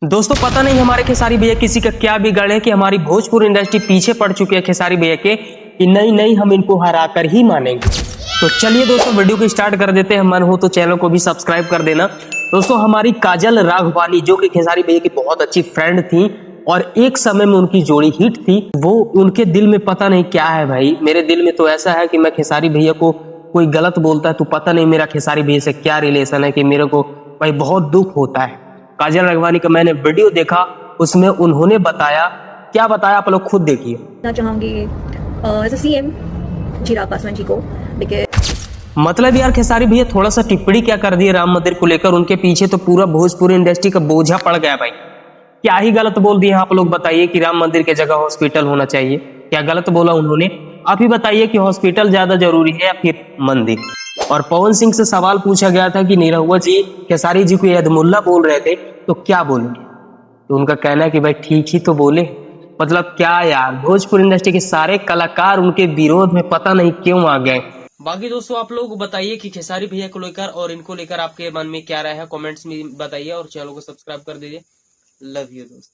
दोस्तों पता नहीं हमारे खेसारी भैया किसी का क्या बिगड़ है कि हमारी भोजपुरी इंडस्ट्री पीछे पड़ चुकी है खेसारी भैया के कि नहीं नहीं हम इनको हरा कर ही मानेंगे। तो चलिए दोस्तों वीडियो को स्टार्ट कर देते हैं। मन हो तो चैनल को भी सब्सक्राइब कर देना। दोस्तों हमारी काजल राघवानी जो कि खेसारी भैया की बहुत अच्छी फ्रेंड थी और एक समय में उनकी जोड़ी हिट थी, वो उनके दिल में पता नहीं क्या है भाई। मेरे दिल में तो ऐसा है कि मैं खेसारी भैया को कोई गलत बोलता है तो पता नहीं मेरा खेसारी भैया से क्या रिलेशन है कि मेरे को भाई बहुत दुख होता है। काजल राघवानी का मैंने वीडियो देखा, उसमें उन्होंने बताया, क्या बताया आप लोग खुद देखिए। ना चाहूंगी एज सीएम चिराग पासवान जी को, मतलब यार खेसारी भैया थोड़ा सा टिप्पणी क्या कर दिए राम मंदिर को लेकर, उनके पीछे तो पूरा भोजपुरी इंडस्ट्री का बोझा पड़ गया भाई। क्या ही गलत बोल दिए आप लोग बताइए कि राम मंदिर की जगह हॉस्पिटल होना चाहिए। क्या गलत बोला उन्होंने? आप ही बताइए कि हॉस्पिटल ज्यादा जरूरी है या फिर मंदिर। और पवन सिंह से सवाल पूछा गया था कि निरहुआ जी खेसारी जी को यदमुल्ला बोल रहे थे तो क्या बोलेंगे, तो उनका कहना है कि भाई ठीक ही तो बोले। मतलब क्या यार, भोजपुरी इंडस्ट्री के सारे कलाकार उनके विरोध में पता नहीं क्यों आ गए। बाकी दोस्तों आप लोग बताइए कि खेसारी भैया को लेकर और इनको लेकर आपके मन में क्या राय है, कमेंट्स में बताइए और चैनल को सब्सक्राइब कर दीजिए। लव यू दोस्त।